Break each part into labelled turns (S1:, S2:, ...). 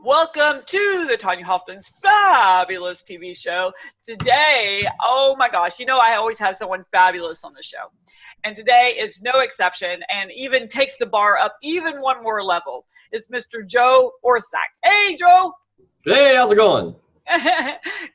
S1: Welcome to the Tonya Hofmann's fabulous TV show. Today, oh my gosh, I always have someone fabulous on the show. And today is no exception and even takes the bar up even one more level. It's Mr. Joe Orsak. Hey, Joe.
S2: Hey, how's it going?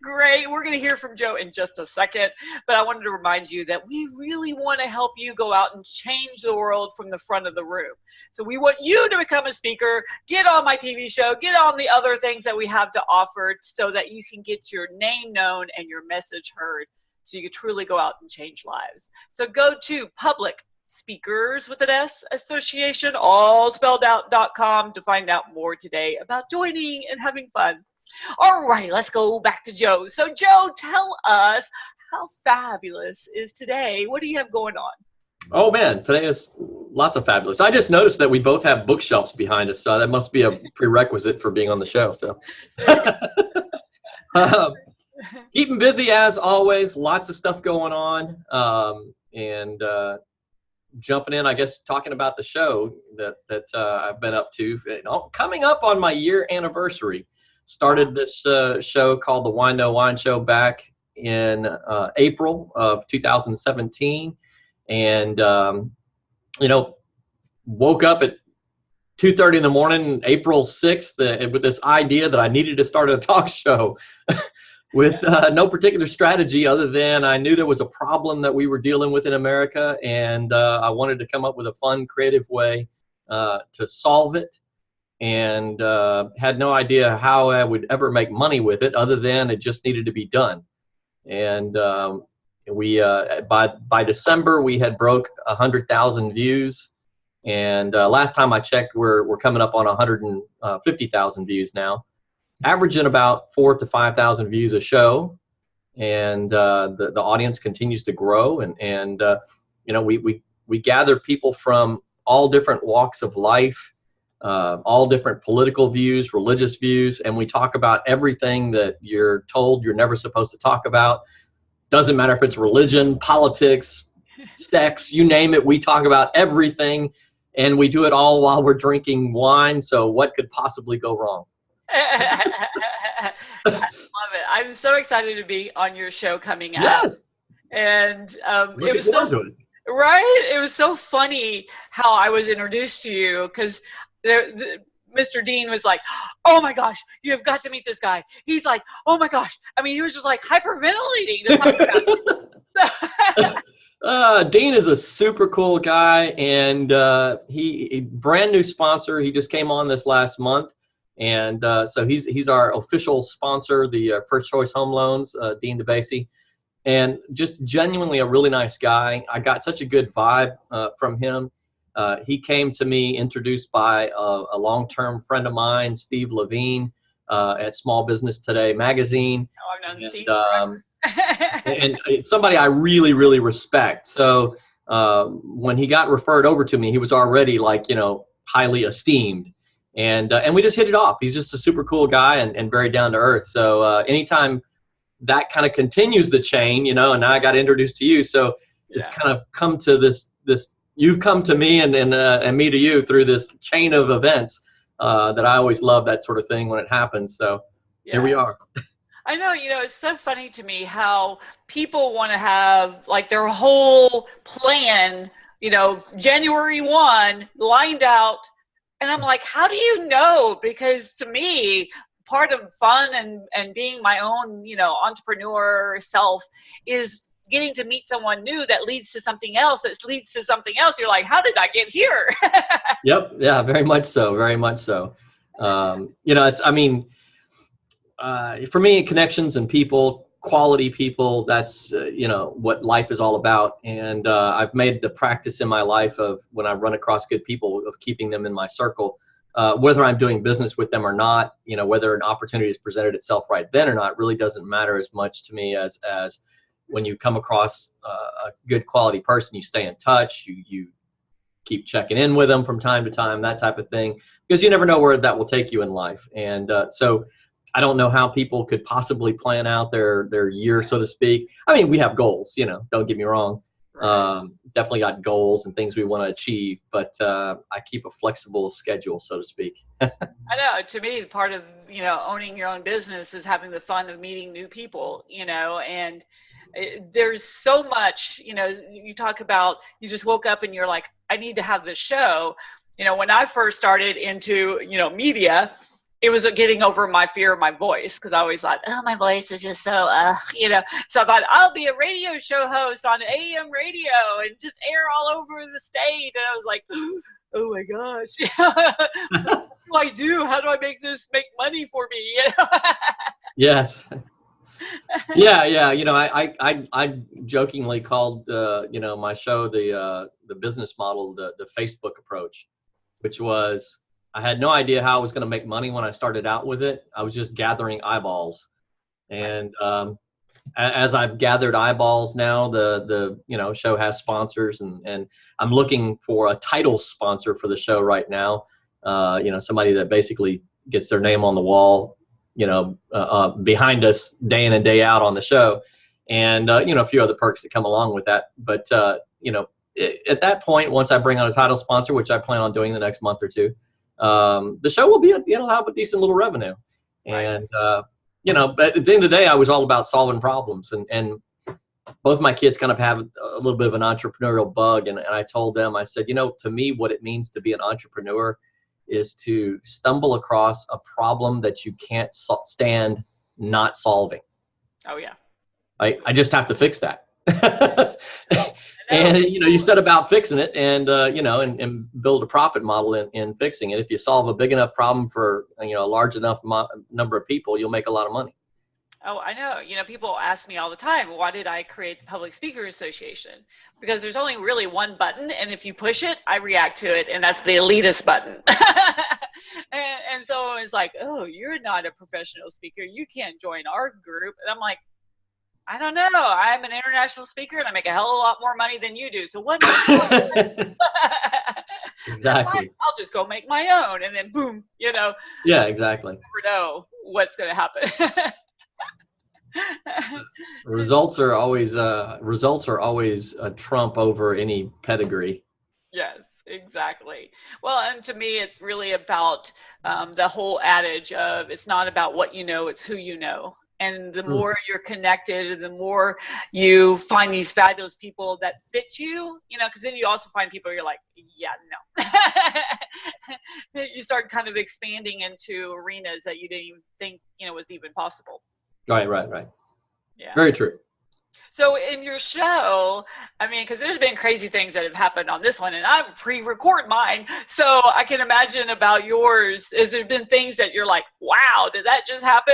S1: Great. We're going to hear from Joe in just a second, but I wanted to remind you that we really want to help you go out and change the world from the front of the room. So we want you to become a speaker, get on my TV show, get on the other things that we have to offer so that you can get your name known and your message heard so you can truly go out and change lives. So go to Public Speakers with an S Association, all spelled out.com to find out more today about joining and having fun. All right, let's go back to Joe. So Joe, tell us, how fabulous is today? What do you have going on?
S2: Oh man, today is lots of fabulous. I just noticed that we both have bookshelves behind us, so that must be a prerequisite for being on the show. So keeping busy as always, lots of stuff going on, and jumping in, I guess, talking about the show that I've been up to. Coming up on my year anniversary. Started this show called the Wine No Wine Show back in April of 2017, and woke up at 2:30 in the morning, April 6th, with this idea that I needed to start a talk show with no particular strategy other than I knew there was a problem that we were dealing with in America, and I wanted to come up with a fun, creative way to solve it. And had no idea how I would ever make money with it other than it just needed to be done. And we by December, we had broke 100,000 views. And last time I checked, we're coming up on 150,000 views now, averaging about 4,000 to 5,000 views a show. And the audience continues to grow. And we gather people from all different walks of life, all different political views, religious views, and we talk about everything that you're told you're never supposed to talk about. Doesn't matter if it's religion, politics, sex, you name it, we talk about everything, and we do it all while we're drinking wine, so what could possibly go wrong?
S1: I love it. I'm so excited to be on your show coming up.
S2: Yes.
S1: And it was so right. It was so funny how I was introduced to you because Mr. Dean was like, oh my gosh, you have got to meet this guy. He's like, oh my gosh. I mean, he was just like hyperventilating to talk about you.
S2: Dean is a super cool guy, and he brand new sponsor. He just came on this last month, and so he's our official sponsor, the First Choice Home Loans, Dean DeBasey, and just genuinely a really nice guy. I got such a good vibe from him. He came to me introduced by a long-term friend of mine, Steve Levine, at Small Business Today magazine.
S1: Oh, I've known Steve.
S2: And it's somebody I really, really respect. So when he got referred over to me, he was already highly esteemed. And we just hit it off. He's just a super cool guy and very down to earth. So anytime that kind of continues the chain, and now I got introduced to you. So it's kind of come to this you've come to me and me to you through this chain of events that I always love that sort of thing when it happens. So here we are.
S1: I know, it's so funny to me how people want to have like their whole plan, January 1 lined out. And I'm like, how do you know? Because to me, part of fun and being my own, entrepreneur self is getting to meet someone new that leads to something else, that leads to something else. You're like, how did I get here?
S2: Yep. Yeah, very much so. Very much so. For me, connections and people, quality people, that's, what life is all about. And I've made the practice in my life of when I run across good people of keeping them in my circle, whether I'm doing business with them or not, whether an opportunity has presented itself right then or not, really doesn't matter as much to me as when you come across a good quality person, you stay in touch, you keep checking in with them from time to time, that type of thing, because you never know where that will take you in life. And so I don't know how people could possibly plan out their year, so to speak. I mean, we have goals, don't get me wrong. Definitely got goals and things we want to achieve, but I keep a flexible schedule, so to speak.
S1: I know. To me, part of, owning your own business is having the fun of meeting new people, and there's so much, you talk about, you just woke up and you're like, I need to have this show. When I first started into, media, it was getting over my fear of my voice, because I always thought, oh, my voice is just so, So I thought, I'll be a radio show host on AM radio and just air all over the state. And I was like, oh my gosh, what do I do? How do I make this make money for me?
S2: Yes. Yeah. I jokingly called my show the business model the Facebook approach, which was, I had no idea how I was going to make money when I started out with it. I was just gathering eyeballs, and as I've gathered eyeballs now, the show has sponsors, and I'm looking for a title sponsor for the show right now. Somebody that basically gets their name on the wall, behind us day in and day out on the show, and a few other perks that come along with that. But at that point, once I bring on a title sponsor, which I plan on doing the next month or two, the show will it'll have a decent little revenue. And but at the end of the day, I was all about solving problems, and both my kids kind of have a little bit of an entrepreneurial bug, and I told them, I said, to me, what it means to be an entrepreneur is to stumble across a problem that you can't stand not solving.
S1: Oh yeah.
S2: I just have to fix that. And you set about fixing it, and and build a profit model in fixing it. If you solve a big enough problem for a large enough number of people, you'll make a lot of money.
S1: Oh, I know. People ask me all the time, why did I create the Public Speaker Association? Because there's only really one button, and if you push it, I react to it, and that's the elitist button. and so it's like, oh, you're not a professional speaker, you can't join our group. And I'm like, I don't know. I'm an international speaker, and I make a hell of a lot more money than you do. So what?
S2: Exactly.
S1: I'll just go make my own, and then boom,
S2: Yeah, exactly.
S1: You never know what's going to happen.
S2: Results are always a trump over any pedigree.
S1: Yes, exactly. Well, and to me, it's really about the whole adage of, it's not about what you know, it's who you know. And the more you're connected, the more you find these fabulous people that fit you, because then you also find people you're like, yeah, no. You start kind of expanding into arenas that you didn't even think, was even possible.
S2: Right. Yeah. Very true.
S1: So in your show, because there's been crazy things that have happened on this one, and I pre-record mine, so I can imagine about yours. Has there been things that you're like, wow, did that just happen?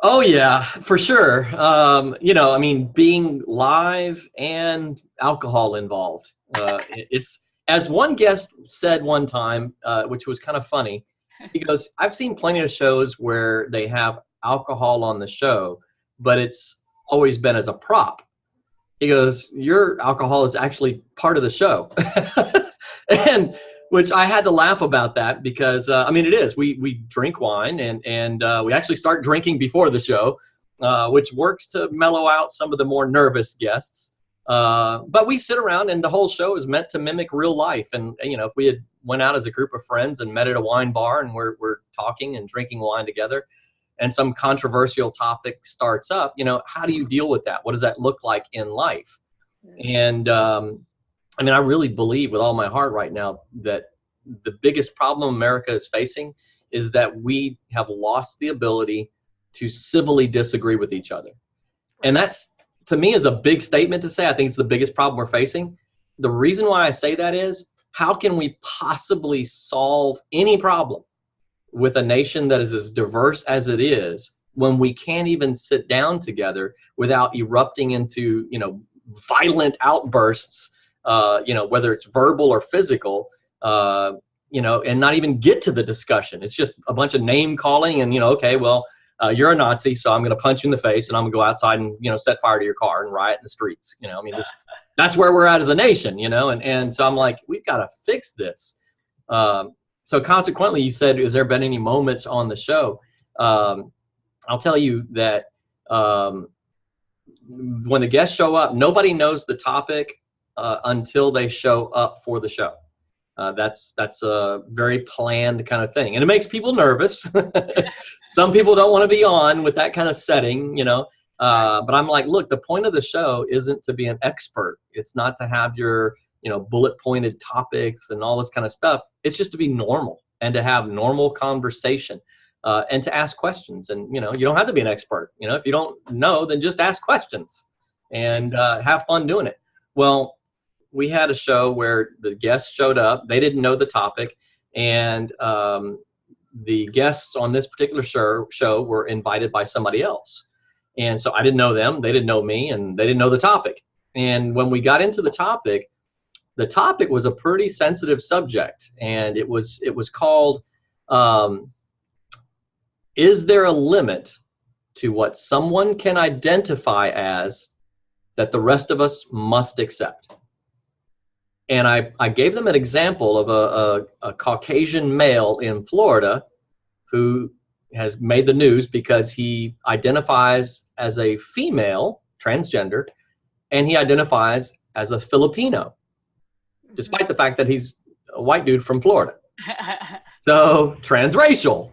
S2: Oh yeah, for sure. Being live and alcohol involved. It's, as one guest said one time, which was kind of funny. He goes, I've seen plenty of shows where they have alcohol on the show, but it's always been as a prop. He goes, your alcohol is actually part of the show. And which I had to laugh about that, because it is, we drink wine, and we actually start drinking before the show, which works to mellow out some of the more nervous guests. But we sit around, and the whole show is meant to mimic real life. And if we had went out as a group of friends and met at a wine bar, and we're talking and drinking wine together, and some controversial topic starts up, how do you deal with that? What does that look like in life? And I really believe with all my heart right now that the biggest problem America is facing is that we have lost the ability to civilly disagree with each other. And that's, to me, is a big statement to say. I think it's the biggest problem we're facing. The reason why I say that is, how can we possibly solve any problem with a nation that is as diverse as it is when we can't even sit down together without erupting into, violent outbursts, whether it's verbal or physical, and not even get to the discussion. It's just a bunch of name calling, and, okay, well, you're a Nazi, so I'm going to punch you in the face, and I'm going to go outside and, set fire to your car and riot in the streets. That's where we're at as a nation, and so I'm like, we've got to fix this. So consequently, you said, has there been any moments on the show? I'll tell you that when the guests show up, nobody knows the topic until they show up for the show. That's a very planned kind of thing, and it makes people nervous. Some people don't want to be on with that kind of setting, but I'm like, look, the point of the show isn't to be an expert. It's not to have your, bullet pointed topics and all this kind of stuff. It's just to be normal and to have normal conversation, and to ask questions. And, you don't have to be an expert. If you don't know, then just ask questions and have fun doing it. Well, we had a show where the guests showed up. They didn't know the topic. And the guests on this particular show were invited by somebody else. And so I didn't know them. They didn't know me, and they didn't know the topic. And when we got into the topic was a pretty sensitive subject. And it was called, is there a limit to what someone can identify as that the rest of us must accept? And I gave them an example of a Caucasian male in Florida who has made the news because he identifies as a female, transgender, and he identifies as a Filipino, despite the fact that he's a white dude from Florida. So transracial.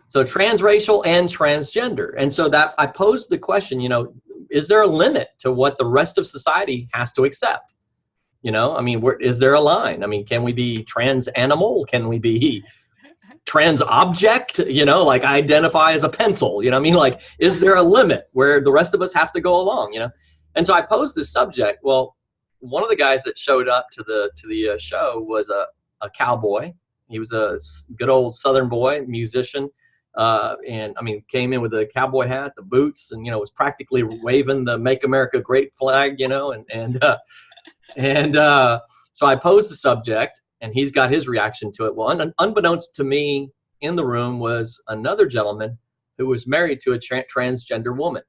S2: So transracial and transgender. And so that I posed the question, is there a limit to what the rest of society has to accept? Is there a line? Can we be trans animal? Can we be trans object? Like I identify as a pencil, is there a limit where the rest of us have to go along, And so I posed this subject. Well, one of the guys that showed up to the show was a cowboy. He was a good old Southern boy, musician. And came in with a cowboy hat, the boots, and, was practically waving the Make America Great flag, And so I posed the subject, and he's got his reaction to it. Well, unbeknownst to me, in the room was another gentleman who was married to a transgender woman.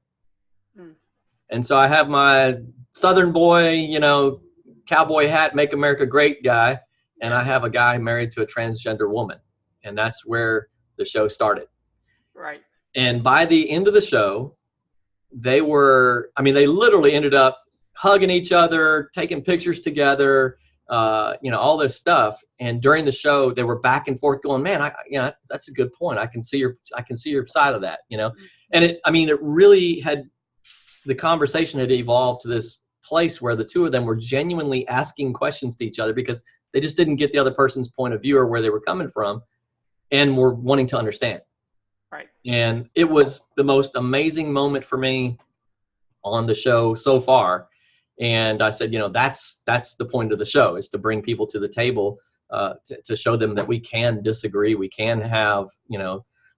S2: And so I have my Southern boy, cowboy hat, Make America Great guy, and I have a guy married to a transgender woman. And that's where the show started.
S1: Right. And
S2: by the end of the show, they literally ended up hugging each other, taking pictures together, all this stuff. And during the show, they were back and forth going, man, that's a good point. I can see your side of that, And it really the conversation had evolved to this place where the two of them were genuinely asking questions to each other because they just didn't get the other person's point of view or where they were coming from, and were wanting to understand.
S1: Right.
S2: And it was the most amazing moment for me on the show so far. And I said, that's the point of the show, is to bring people to the table, to show them that we can disagree. We can have,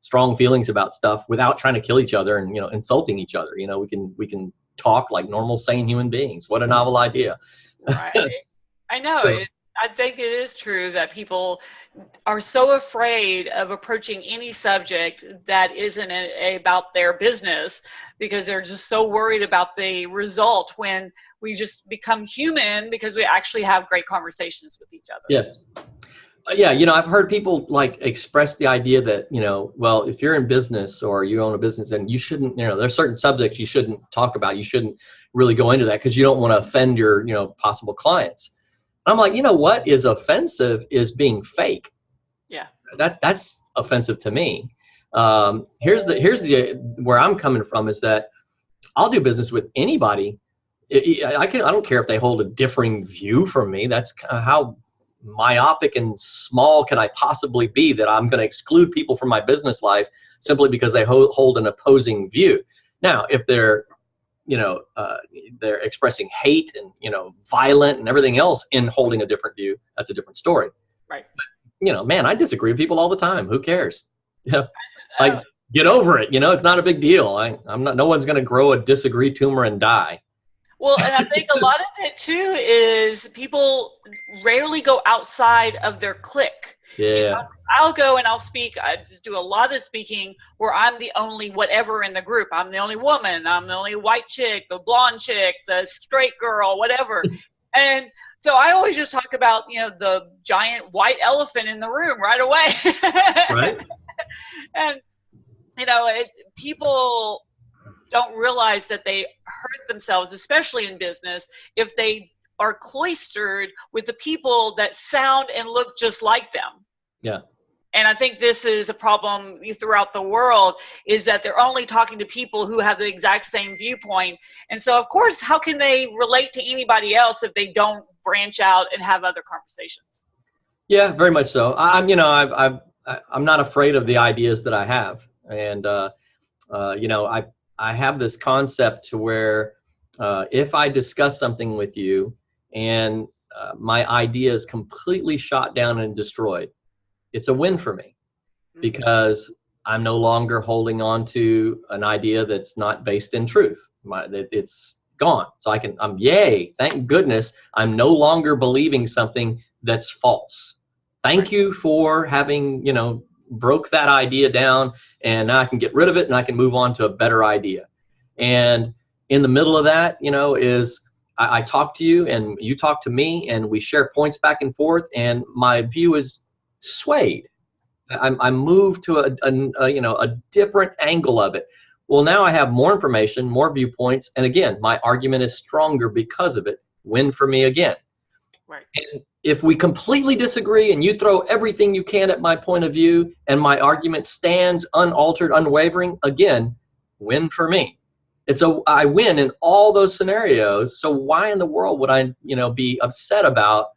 S2: strong feelings about stuff without trying to kill each other and, insulting each other. We can talk like normal, sane human beings. What a novel idea.
S1: Right. I know.
S2: So,
S1: I think it is true that people are so afraid of approaching any subject that isn't about their business, because they're just so worried about the result, when we just become human because we actually have great conversations with each other.
S2: Yes. Yeah. I've heard people express the idea that, well, if you're in business or you own a business, then you shouldn't, there's certain subjects you shouldn't talk about. You shouldn't really go into that because you don't want to offend your, possible clients. I'm like, what is offensive is being fake.
S1: Yeah.
S2: That's offensive to me. Here's where I'm coming from is that I'll do business with anybody. I don't care if they hold a differing view from me. That's how myopic and small can I possibly be that I'm going to exclude people from my business life simply because they hold an opposing view. Now, if they're expressing hate and, violent and everything else in holding a different view, that's a different story.
S1: Right.
S2: But, man, I disagree with people all the time. Who cares? Get over it. It's not a big deal. No one's going to grow a disagree tumor and die.
S1: Well, and I think a lot of it too is people rarely go outside of their clique.
S2: Yeah.
S1: I'll go and I'll speak. I just do a lot of speaking where I'm the only whatever in the group. I'm the only woman. I'm the only white chick, the blonde chick, the straight girl, whatever. And so I always just talk about, the giant white elephant in the room right away.
S2: Right.
S1: And, people don't realize that they hurt themselves, especially in business, if they are cloistered with the people that sound and look just like them.
S2: Yeah.
S1: And I think this is a problem throughout the world, is that they're only talking to people who have the exact same viewpoint. And so, of course, how can they relate to anybody else if they don't branch out and have other conversations?
S2: Yeah, very much so. I'm not afraid of the ideas that I have. And, I have this concept to where if I discuss something with you and my idea is completely shot down and destroyed, it's a win for me, because I'm no longer holding on to an idea that's not based in truth. It's gone. So yay, thank goodness, I'm no longer believing something that's false. Thank you for having, broke that idea down, and now I can get rid of it and I can move on to a better idea. And in the middle of that, is I talk to you and you talk to me and we share points back and forth, and my view is swayed. I'm moved to a different angle of it. Well, now I have more information, more viewpoints, and again, my argument is stronger because of it. Win for me again.
S1: Right.
S2: And if we completely disagree and you throw everything you can at my point of view and my argument stands unaltered, unwavering, again, win for me. And so I win in all those scenarios. So why in the world would I, be upset about,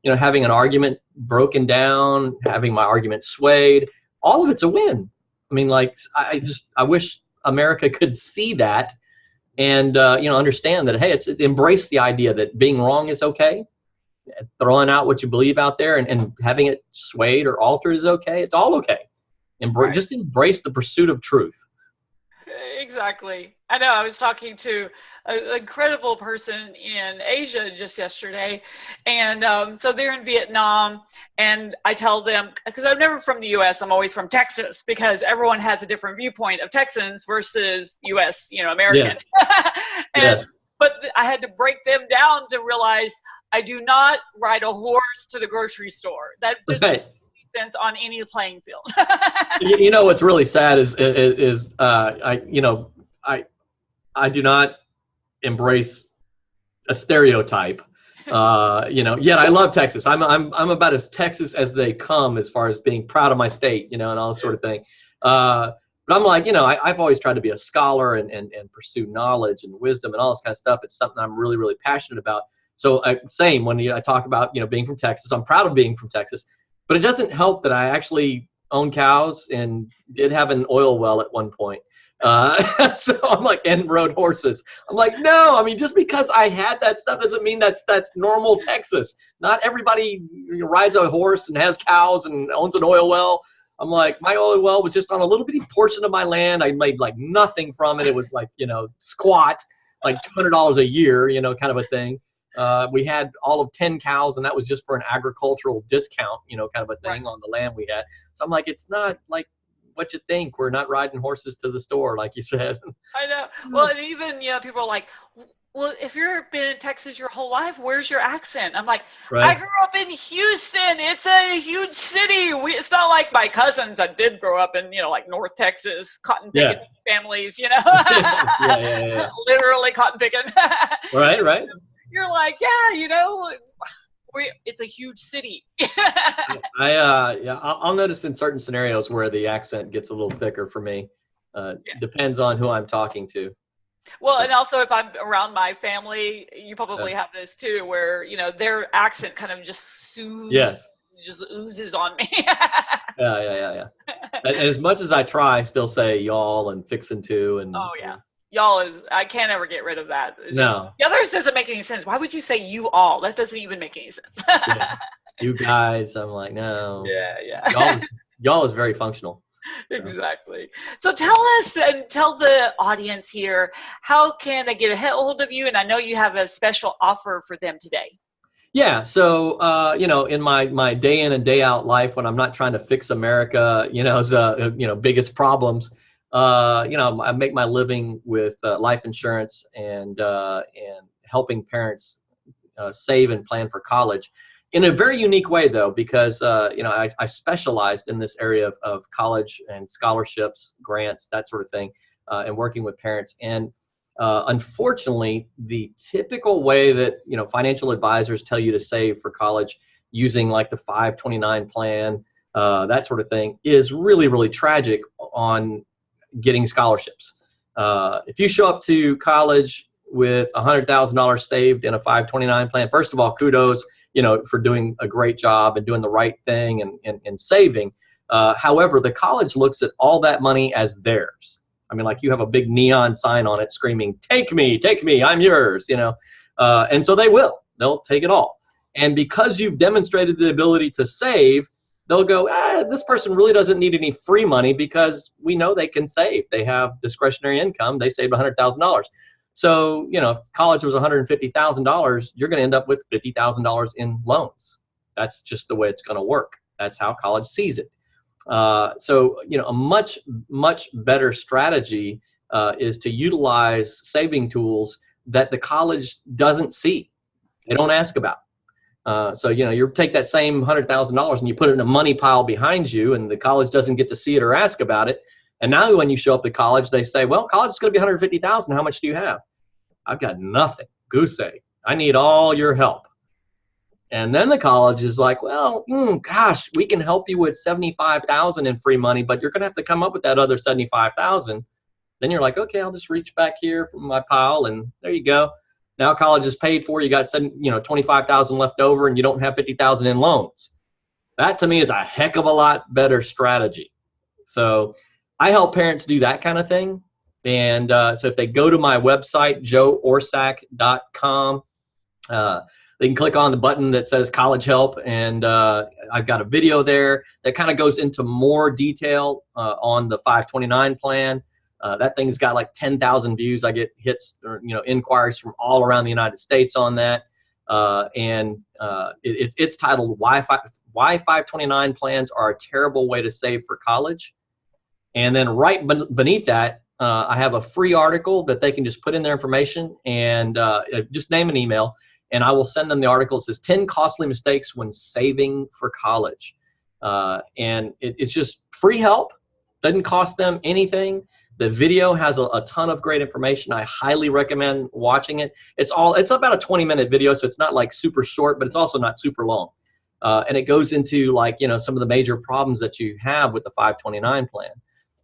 S2: having an argument broken down, having my argument swayed? All of it's a win. I mean, I wish America could see that and, understand that, hey, embrace the idea that being wrong is okay. Throwing out what you believe out there and having it swayed or altered is okay. It's all okay.
S1: Right.
S2: Just embrace the pursuit of truth.
S1: Exactly. I know. I was talking to an incredible person in Asia just yesterday. And so they're in Vietnam. And I tell them, because I'm never from the U.S., I'm always from Texas, because everyone has a different viewpoint of Texans versus U.S., American.
S2: Yes.
S1: But I had to break them down to realize I do not ride a horse to the grocery store. That just doesn't make sense on any playing field.
S2: What's really sad is I do not embrace a stereotype. Yet I love Texas. I'm about as Texas as they come as far as being proud of my state, and all this sort of thing. But I'm like, I've always tried to be a scholar and pursue knowledge and wisdom and all this kind of stuff. It's something I'm really, really passionate about. So same when I talk about, being from Texas, I'm proud of being from Texas, but it doesn't help that I actually own cows and did have an oil well at one point. So I'm like, and rode horses. I'm like, no, I mean, just because I had that stuff doesn't mean that's normal Texas. Not everybody rides a horse and has cows and owns an oil well. I'm like, my oil well was just on a little bitty portion of my land. I made like nothing from it. It was like, squat, like $200 a year, kind of a thing. We had all of 10 cows, and that was just for an agricultural discount, kind of a thing on the land we had. So I'm like, it's not like what you think. We're not riding horses to the store, like you said.
S1: I know. Well, and even, people are like, well, if you've been in Texas your whole life, where's your accent? I'm like,
S2: right.
S1: I grew up in Houston. It's a huge city. It's not like my cousins that did grow up in, like North Texas, cotton picking families,
S2: Yeah.
S1: Literally cotton picking.
S2: Right.
S1: You're like, it's a huge city.
S2: I'll notice in certain scenarios where the accent gets a little thicker for me. Depends on who I'm talking to.
S1: Well, and also if I'm around my family, you probably have this too, where, their accent kind of just just oozes on me.
S2: Yeah. As much as I try, I still say y'all and fixin' to. And
S1: oh, yeah. Y'all I can't ever get rid of that. It's
S2: no.
S1: The others doesn't make any sense. Why would you say you all? That doesn't even make any sense.
S2: You guys, I'm like, no.
S1: Yeah.
S2: Y'all is very functional.
S1: Exactly. So tell us and tell the audience here, how can they get a hold of you? And I know you have a special offer for them today.
S2: Yeah. So, in my day in and day out life, when I'm not trying to fix America, biggest problems, I make my living with life insurance and helping parents save and plan for college in a very unique way, though, because, I specialized in this area of college and scholarships, grants, that sort of thing, and working with parents. And unfortunately, the typical way that financial advisors tell you to save for college, using like the 529 plan, that sort of thing, is really, really tragic on getting scholarships. If you show up to college with $100,000 saved in a 529 plan, first of all, kudos, for doing a great job and doing the right thing and saving. However, the college looks at all that money as theirs. I mean, like, you have a big neon sign on it screaming, take me, I'm yours, and so they'll take it all. And because you've demonstrated the ability to save, they'll go, this person really doesn't need any free money because we know they can save. They have discretionary income. They saved $100,000. So, if college was $150,000, you're going to end up with $50,000 in loans. That's just the way it's going to work. That's how college sees it. So, a much, much better strategy is to utilize saving tools that the college doesn't see. They don't ask about. So, you take that same $100,000 and you put it in a money pile behind you, and the college doesn't get to see it or ask about it. And now when you show up to college, they say, well, college is going to be $150,000. How much do you have? I've got nothing. Goose egg. I need all your help. And then the college is like, well, gosh, we can help you with $75,000 in free money, but you're going to have to come up with that other $75,000. Then you're like, okay, I'll just reach back here from my pile, and there you go. Now college is paid for. You got $25,000 left over, and you don't have $50,000 in loans. That to me is a heck of a lot better strategy. So I help parents do that kind of thing. And so if they go to my website, joeorsak.com, they can click on the button that says College Help, and I've got a video there that kind of goes into more detail on the 529 plan. That thing's got like 10,000 views. I get hits, or, inquiries from all around the United States on that. It's titled Why 529 Plans Are a Terrible Way to Save for College. And then right beneath that, I have a free article that they can just put in their information and just name an email, and I will send them the article. It says 10 costly mistakes when saving for college. And it's just free help. Doesn't cost them anything. The video has a ton of great information. I highly recommend watching it. It's about a 20-minute video, so it's not like super short, but it's also not super long. And it goes into some of the major problems that you have with the 529 plan.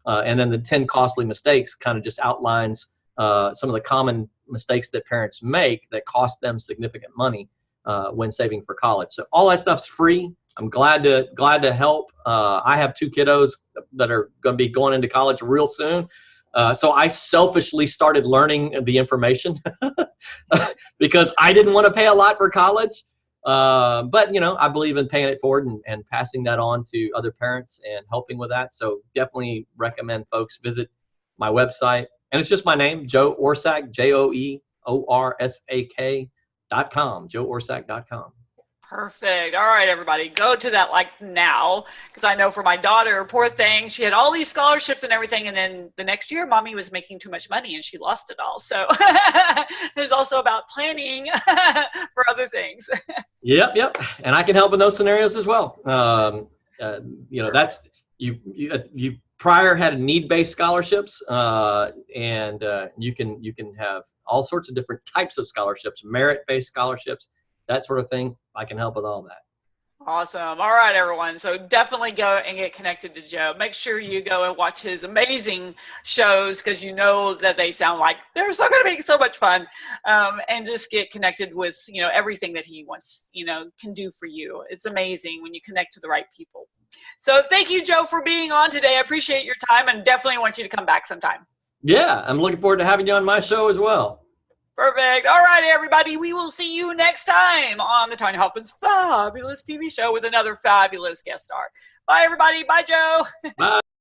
S2: And then the 10 costly mistakes kind of just outlines some of the common mistakes that parents make that cost them significant money when saving for college. So all that stuff's free. I'm glad to help. I have 2 kiddos that are going to be going into college real soon. So I selfishly started learning the information because I didn't want to pay a lot for college. But I believe in paying it forward and passing that on to other parents and helping with that. So definitely recommend folks visit my website. And it's just my name, Joe Orsak, JoeOrsak.com, joeorsak.com.
S1: Perfect. All right, everybody, go to that now, because I know for my daughter, poor thing, she had all these scholarships and everything, and then the next year, mommy was making too much money and she lost it all. So there's also about planning for other things. Yep.
S2: And I can help in those scenarios as well. That's you prior had need-based scholarships, and you can have all sorts of different types of scholarships, merit-based scholarships, that sort of thing. I can help with all that.
S1: Awesome. All right, everyone. So definitely go and get connected to Joe. Make sure you go and watch his amazing shows, because you know that they sound like they're so going to be so much fun. And just get connected with, everything that he wants, can do for you. It's amazing when you connect to the right people. So thank you, Joe, for being on today. I appreciate your time and definitely want you to come back sometime.
S2: Yeah, I'm looking forward to having you on my show as well.
S1: Perfect. All right, everybody. We will see you next time on the Tonya Hofmann's fabulous TV show with another fabulous guest star. Bye, everybody. Bye, Joe.
S2: Bye.